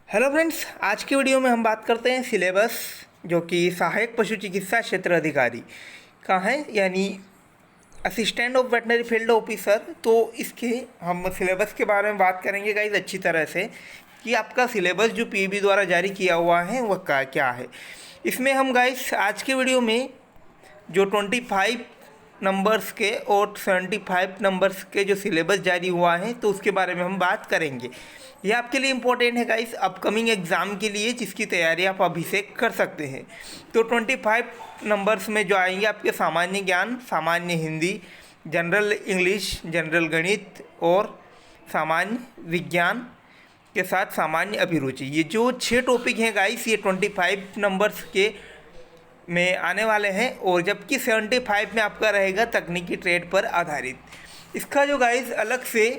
Hello friends, आज की video में हम बात करते हैं सिलेबस जो कि सहायक पशु चिकित्सा क्षेत्र अधिकारी का है, यानी assistant of veterinary field officer. तो इसके हम सिलेबस के बारे में बात करेंगे गाइज अच्छी तरह से कि आपका सिलेबस जो पीईबी द्वारा जारी किया हुआ है वह क्या है। इसमें हम गाइज आज की वीडियो में जो 25 नंबर्स के और 75 नंबर्स के जो सिलेबस जारी हुआ है तो उसके बारे में हम बात करेंगे। ये आपके लिए इम्पोर्टेंट है गाइस अपकमिंग एग्ज़ाम के लिए, जिसकी तैयारी आप अभी से कर सकते हैं। तो 25 नंबर्स में जो आएंगे आपके सामान्य ज्ञान, सामान्य हिंदी, जनरल इंग्लिश, जनरल गणित और सामान्य विज्ञान के साथ सामान्य अभिरुचि। ये जो 6 टॉपिक हैं गाइस, ये 25 नंबर्स के में आने वाले हैं, और जबकि 75 में आपका रहेगा तकनीकी ट्रेड पर आधारित। इसका जो गाइस अलग से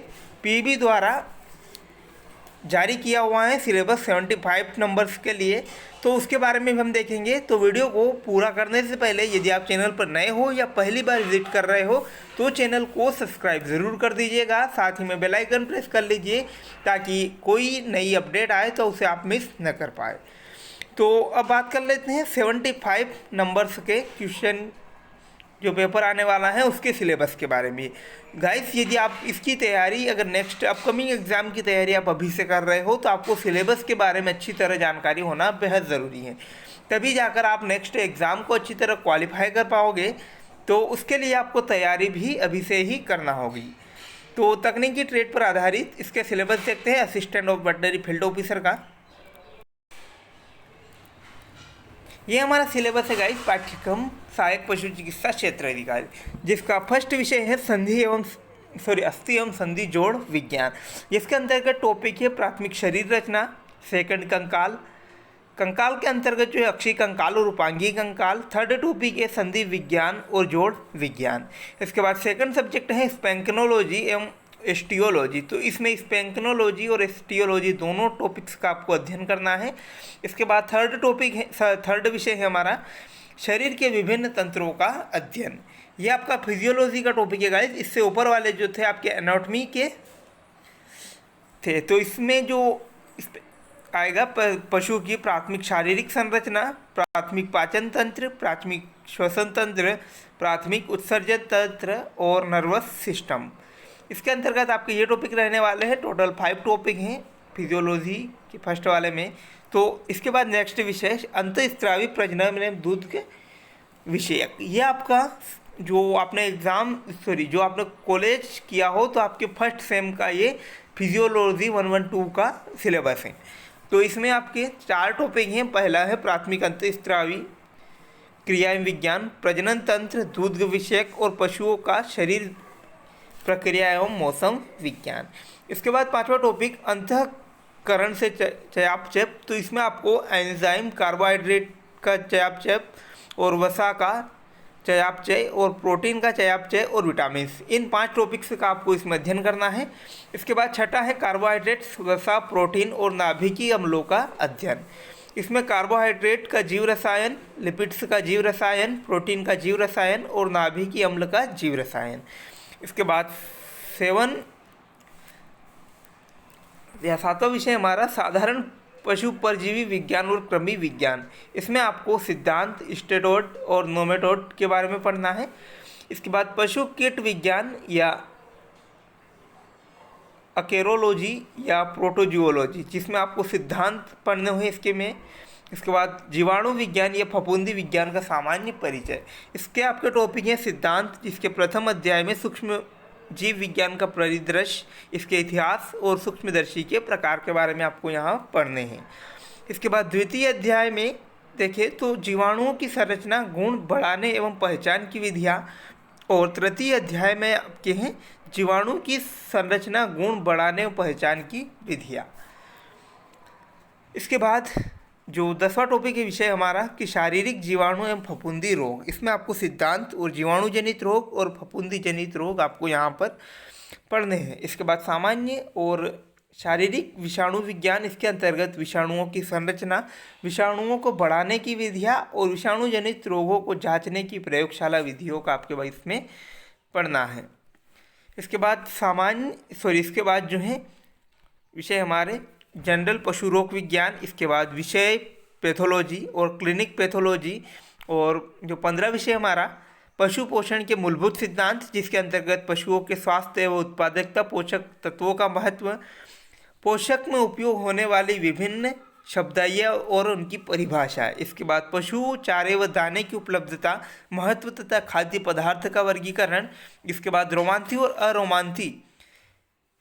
पीबी द्वारा जारी किया हुआ है सिलेबस 75 नंबर्स के लिए, तो उसके बारे में भी हम देखेंगे। तो वीडियो को पूरा करने से पहले यदि आप चैनल पर नए हो या पहली बार विजिट कर रहे हो तो चैनल को सब्सक्राइब ज़रूर कर दीजिएगा, साथ ही में बेल आइकन प्रेस कर लीजिए ताकि कोई नई अपडेट आए तो उसे आप मिस न कर पाए। तो अब बात कर लेते हैं 75 नंबर्स के क्वेश्चन जो पेपर आने वाला है उसके सिलेबस के बारे में। गाइस यदि आप इसकी तैयारी, अगर नेक्स्ट अपकमिंग एग्ज़ाम की तैयारी आप अभी से कर रहे हो तो आपको सिलेबस के बारे में अच्छी तरह जानकारी होना बेहद ज़रूरी है, तभी जाकर आप नेक्स्ट एग्ज़ाम को अच्छी तरह क्वालिफाई कर पाओगे। तो उसके लिए आपको तैयारी भी अभी से ही करना होगी। तो तकनीकी ट्रेड पर आधारित इसके सिलेबस देखते हैं assistant of veterinary field officer का। ये हमारा सिलेबस है गाइस, पाठ्यक्रम सहायक पशु चिकित्सा क्षेत्र अधिकारी, जिसका फर्स्ट विषय है अस्थि एवं संधि जोड़ विज्ञान। इसके अंतर्गत टॉपिक है प्राथमिक शरीर रचना, सेकंड कंकाल, कंकाल के अंतर्गत जो है अक्षी कंकाल और उपांगी कंकाल। थर्ड टॉपिक है संधि विज्ञान और जोड़ विज्ञान। इसके बाद सेकंड सब्जेक्ट है स्पेंकनोलॉजी एवं एस्टियोलॉजी। तो इसमें स्पेंकनोलॉजी और एस्टियोलॉजी दोनों टॉपिक्स का आपको अध्ययन करना है। इसके बाद थर्ड विषय है हमारा शरीर के विभिन्न तंत्रों का अध्ययन। ये आपका फिजियोलॉजी का टॉपिक है गाइस। इससे ऊपर वाले जो थे आपके एनाटॉमी के थे। तो इसमें जो आएगा पशु की प्राथमिक शारीरिक संरचना, प्राथमिक पाचन तंत्र, प्राथमिक श्वसन तंत्र, प्राथमिक उत्सर्जन तंत्र और नर्वस सिस्टम। इसके अंतर्गत आपके ये टॉपिक रहने वाले हैं। टोटल 5 टॉपिक हैं फिजियोलॉजी के फर्स्ट वाले में। तो इसके बाद नेक्स्ट विषय अंतःस्रावी प्रजनन में दूध के विषयक। ये आपका जो आपने जो आपने कॉलेज किया हो तो आपके फर्स्ट सेम का ये फिजियोलॉजी 112 का सिलेबस है। तो इसमें आपके 4 टॉपिक हैं। पहला है प्राथमिक अंतःस्रावी क्रिया विज्ञान, प्रजनन तंत्र, दूध विषयक और पशुओं का शरीर प्रक्रिया एवं मौसम विज्ञान। इसके बाद 5वां टॉपिक अंतःकरण से चयापचय। तो इसमें आपको एंजाइम, कार्बोहाइड्रेट का चयापचय और वसा का चयापचय और प्रोटीन का चयापचय और विटामिन, इन 5 टॉपिक्स का आपको इसमें अध्ययन करना है। इसके बाद छठा है कार्बोहाइड्रेट्स, वसा, प्रोटीन और नाभिकीय अम्लों का अध्ययन। इसमें कार्बोहाइड्रेट का जीव रसायन, लिपिड्स का जीव रसायन, प्रोटीन का जीव रसायन और नाभिकीय अम्ल का जीव रसायन। इसके बाद 7वां विषय हमारा साधारण पशु परजीवी विज्ञान और कृमि विज्ञान। इसमें आपको सिद्धांत, स्टेटोड और नोमेटोड के बारे में पढ़ना है। इसके बाद पशु कीट विज्ञान या अकेरोलॉजी या प्रोटोजुओलॉजी, जिसमें आपको सिद्धांत पढ़ने हुए इसके में। इसके बाद जीवाणु विज्ञान या फफूंदी विज्ञान का सामान्य परिचय। इसके आपके टॉपिक हैं सिद्धांत, जिसके प्रथम अध्याय में सूक्ष्म जीव विज्ञान का परिदृश्य, इसके इतिहास और सूक्ष्मदर्शी के प्रकार के बारे में आपको यहाँ पढ़ने हैं। इसके बाद द्वितीय अध्याय में देखें तो जीवाणुओं की संरचना, गुण बढ़ाने एवं पहचान की विधियाँ, और तृतीय अध्याय में आपके हैं जीवाणु की संरचना, गुण बढ़ाने और पहचान की विधियाँ। इसके बाद जो 10वां टॉपिक है विषय हमारा कि शारीरिक जीवाणु एवं फफूंदी रोग। इसमें आपको सिद्धांत और जीवाणु जनित रोग और फफूंदी जनित रोग आपको यहाँ पर पढ़ने हैं। इसके बाद सामान्य और शारीरिक विषाणु विज्ञान, इसके अंतर्गत विषाणुओं की संरचना, विषाणुओं को बढ़ाने की विधियाँ और विषाणु जनित रोगों को जांचने की प्रयोगशाला विधियों का आपके पास इसमें पढ़ना है। इसके बाद इसके बाद जो है विषय हमारे जनरल पशु रोग विज्ञान, इसके बाद विषय पैथोलॉजी और क्लिनिक पैथोलॉजी, और जो 15 विषय हमारा पशु पोषण के मूलभूत सिद्धांत, जिसके अंतर्गत पशुओं के स्वास्थ्य व उत्पादकता, पोषक तत्वों का महत्व, पोषक में उपयोग होने वाली विभिन्न शब्दावलियाँ और उनकी परिभाषा। इसके बाद पशु चारे व दाने की उपलब्धता, महत्व तथा खाद्य पदार्थ का वर्गीकरण। इसके बाद रोमांथी और अरोमांथी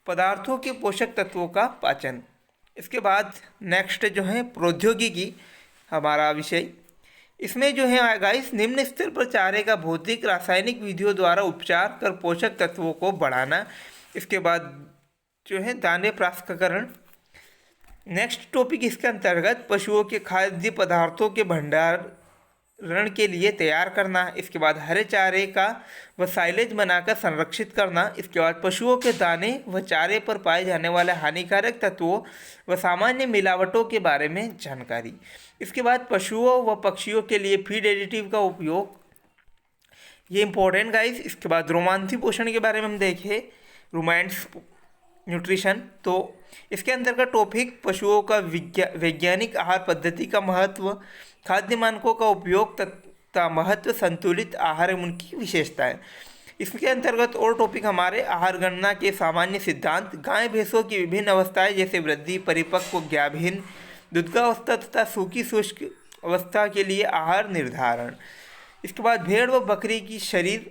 पदार्थों के पोषक तत्वों का पाचन। इसके बाद नेक्स्ट जो है प्रौद्योगिकी हमारा विषय। इसमें जो है गाइस निम्न स्तर पर चारे का भौतिक रासायनिक विधियों द्वारा उपचार कर पोषक तत्वों को बढ़ाना। इसके बाद जो है दाने प्रसंस्करण। नेक्स्ट टॉपिक इसके अंतर्गत पशुओं के खाद्य पदार्थों के भंडारण के लिए तैयार करना। इसके बाद हरे चारे का व साइलेज बनाकर संरक्षित करना। इसके बाद पशुओं के दाने व चारे पर पाए जाने वाले हानिकारक तत्वों व सामान्य मिलावटों के बारे में जानकारी। इसके बाद पशुओं व पक्षियों के लिए फीड एडिटिव का उपयोग, ये इंपॉर्टेंट गाइस। इसके बाद रोमांथी पोषण के बारे में हम देखें, रूमेंट्स न्यूट्रिशन। तो इसके अंतर्गत टॉपिक पशुओं का वैज्ञानिक आहार पद्धति का महत्व, खाद्य मानकों का उपयोग तथा महत्व, संतुलित आहार एवं उनकी विशेषताएं। इसके अंतर्गत और टॉपिक हमारे आहार गणना के सामान्य सिद्धांत, गाय भैंसों की विभिन्न अवस्थाएं जैसे वृद्धि, परिपक्व, गाभीन, दुग्धावस्था तथा सूखी शुष्क अवस्था के लिए आहार निर्धारण। इसके बाद भेड़ व बकरी की शरीर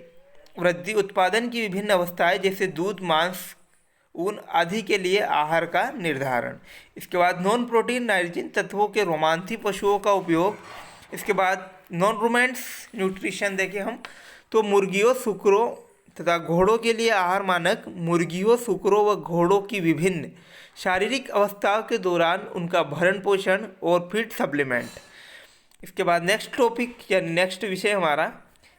वृद्धि, उत्पादन की विभिन्न अवस्थाएं जैसे दूध, मांस, ऊन आदि के लिए आहार का निर्धारण। इसके बाद नॉन प्रोटीन नाइट्रोजन तत्वों के रोमांथी पशुओं का उपयोग। इसके बाद नॉन रूमेंट्स न्यूट्रिशन देखें हम तो मुर्गियों, सुकरों तथा घोड़ों के लिए आहार मानक, मुर्गियों, सुकरों व घोड़ों की विभिन्न शारीरिक अवस्थाओं के दौरान उनका भरण पोषण और फीड सप्लीमेंट। इसके बाद नेक्स्ट टॉपिक या नेक्स्ट विषय हमारा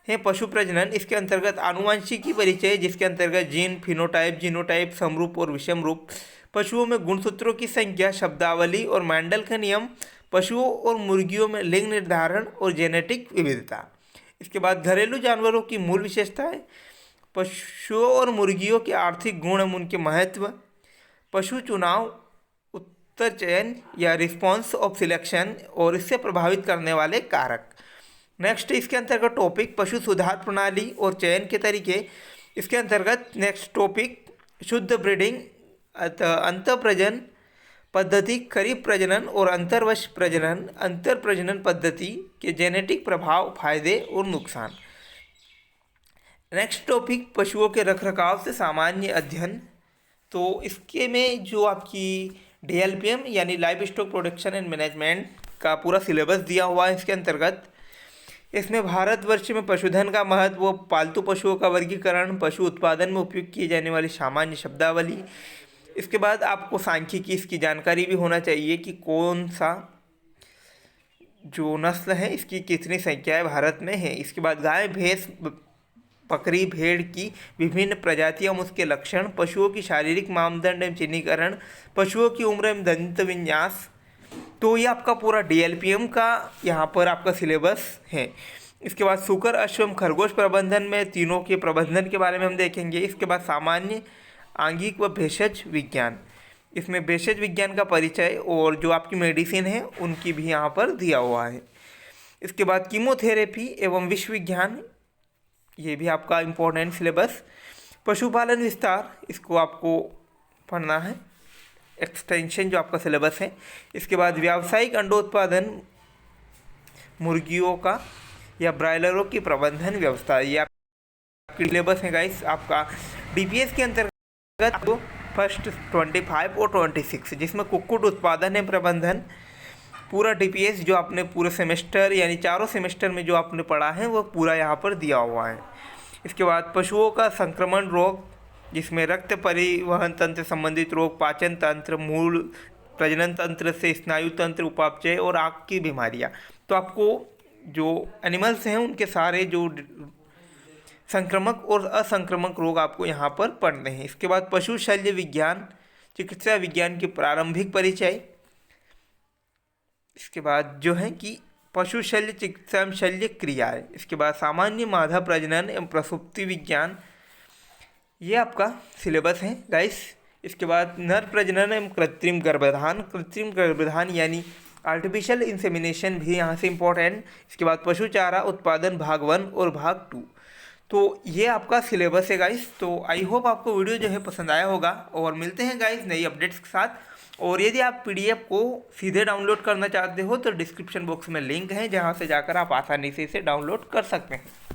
है पशु प्रजनन। इसके अंतर्गत आनुवंशिकी परिचय, जिसके अंतर्गत जीन, फिनोटाइप, जीनोटाइप, समरूप और विषम रूप, पशुओं में गुणसूत्रों की संख्या, शब्दावली और मैंडल का नियम, पशुओं और मुर्गियों में लिंग निर्धारण और जेनेटिक विविधता। इसके बाद घरेलू जानवरों की मूल विशेषताएं, पशुओं और मुर्गियों के आर्थिक गुण एवं उनके महत्व, पशु चुनाव, उत्तर चयन या रिस्पॉन्स ऑफ सिलेक्शन और इससे प्रभावित करने वाले कारक। नेक्स्ट इसके अंतर्गत टॉपिक पशु सुधार प्रणाली और चयन के तरीके। इसके अंतर्गत नेक्स्ट टॉपिक शुद्ध ब्रीडिंग, अंतःप्रजनन पद्धति, खरीफ प्रजनन और अंतर्वश प्रजनन, अंतर प्रजनन पद्धति के जेनेटिक प्रभाव, फायदे और नुकसान। नेक्स्ट टॉपिक पशुओं के रखरखाव से सामान्य अध्ययन। तो इसके में जो आपकी DLPM यानी live stock production and management का पूरा सिलेबस दिया हुआ है। इसके अंतर्गत इसमें भारतवर्ष में पशुधन का महत्व, पालतू पशुओं का वर्गीकरण, पशु उत्पादन में उपयोग की जाने वाली सामान्य शब्दावली। इसके बाद आपको सांख्यिकी इसकी जानकारी भी होना चाहिए कि कौन सा जो नस्ल है इसकी कितनी संख्याएं भारत में है। इसके बाद गाय, भैंस, बकरी, भेड़ की विभिन्न प्रजातियां, उसके लक्षण, पशुओं की शारीरिक मापदंड एवं चिन्हीकरण, पशुओं की उम्र एवं दंत विन्यास। तो ये आपका पूरा DLPM का यहाँ पर आपका सिलेबस है। इसके बाद सूकर, अश्व, खरगोश प्रबंधन में तीनों के प्रबंधन के बारे में हम देखेंगे। इसके बाद सामान्य आंगिक व भेषज विज्ञान, इसमें भेषज विज्ञान का परिचय और जो आपकी मेडिसिन है उनकी भी यहाँ पर दिया हुआ है। इसके बाद कीमोथेरेपी एवं विश्व विज्ञान, ये भी आपका इम्पोर्टेंट सिलेबस। पशुपालन विस्तार, इसको आपको पढ़ना है, एक्सटेंशन जो आपका सिलेबस है। इसके बाद व्यावसायिक अंडोत्पादन, मुर्गियों का या ब्रायलरों की प्रबंधन व्यवस्था, ये आपकी सिलेबस है गाइस। आपका DPS के अंतर्गत आपको फर्स्ट 25 और 26, जिसमें कुक्कुट उत्पादन एवं प्रबंधन, पूरा DPS जो आपने पूरे सेमेस्टर यानी चारों सेमेस्टर में जो आपने पढ़ा है वो पूरा यहाँ पर दिया हुआ है। इसके बाद पशुओं का संक्रमण रोग, जिसमें रक्त परिवहन तंत्र संबंधित रोग, पाचन तंत्र, मूल प्रजनन तंत्र से स्नायु तंत्र, उपापचय और आँख की बीमारियाँ। तो आपको जो एनिमल्स हैं उनके सारे जो संक्रामक और असंक्रामक रोग आपको यहाँ पर पढ़ने हैं। इसके बाद पशु शल्य विज्ञान, चिकित्सा विज्ञान की प्रारंभिक परिचय। इसके बाद जो है कि पशु शल्य चिकित्सा एवं शल्य क्रियाएँ। इसके बाद सामान्य मादा प्रजनन एवं प्रसूति विज्ञान, ये आपका सिलेबस है गाइस। इसके बाद नर प्रजनन एवं कृत्रिम गर्भधान यानी आर्टिफिशियल इंसेमिनेशन भी यहाँ से इम्पोर्टेंट। इसके बाद पशु चारा उत्पादन भाग 1 और भाग 2। तो ये आपका सिलेबस है गाइस। तो आई होप आपको वीडियो जो है पसंद आया होगा, और मिलते हैं गाइस नई अपडेट्स के साथ। और यदि आप पीडीएफ को सीधे डाउनलोड करना चाहते हो तो डिस्क्रिप्शन बॉक्स में लिंक है, जहाँ से जाकर आप आसानी से इसे डाउनलोड कर सकते हैं।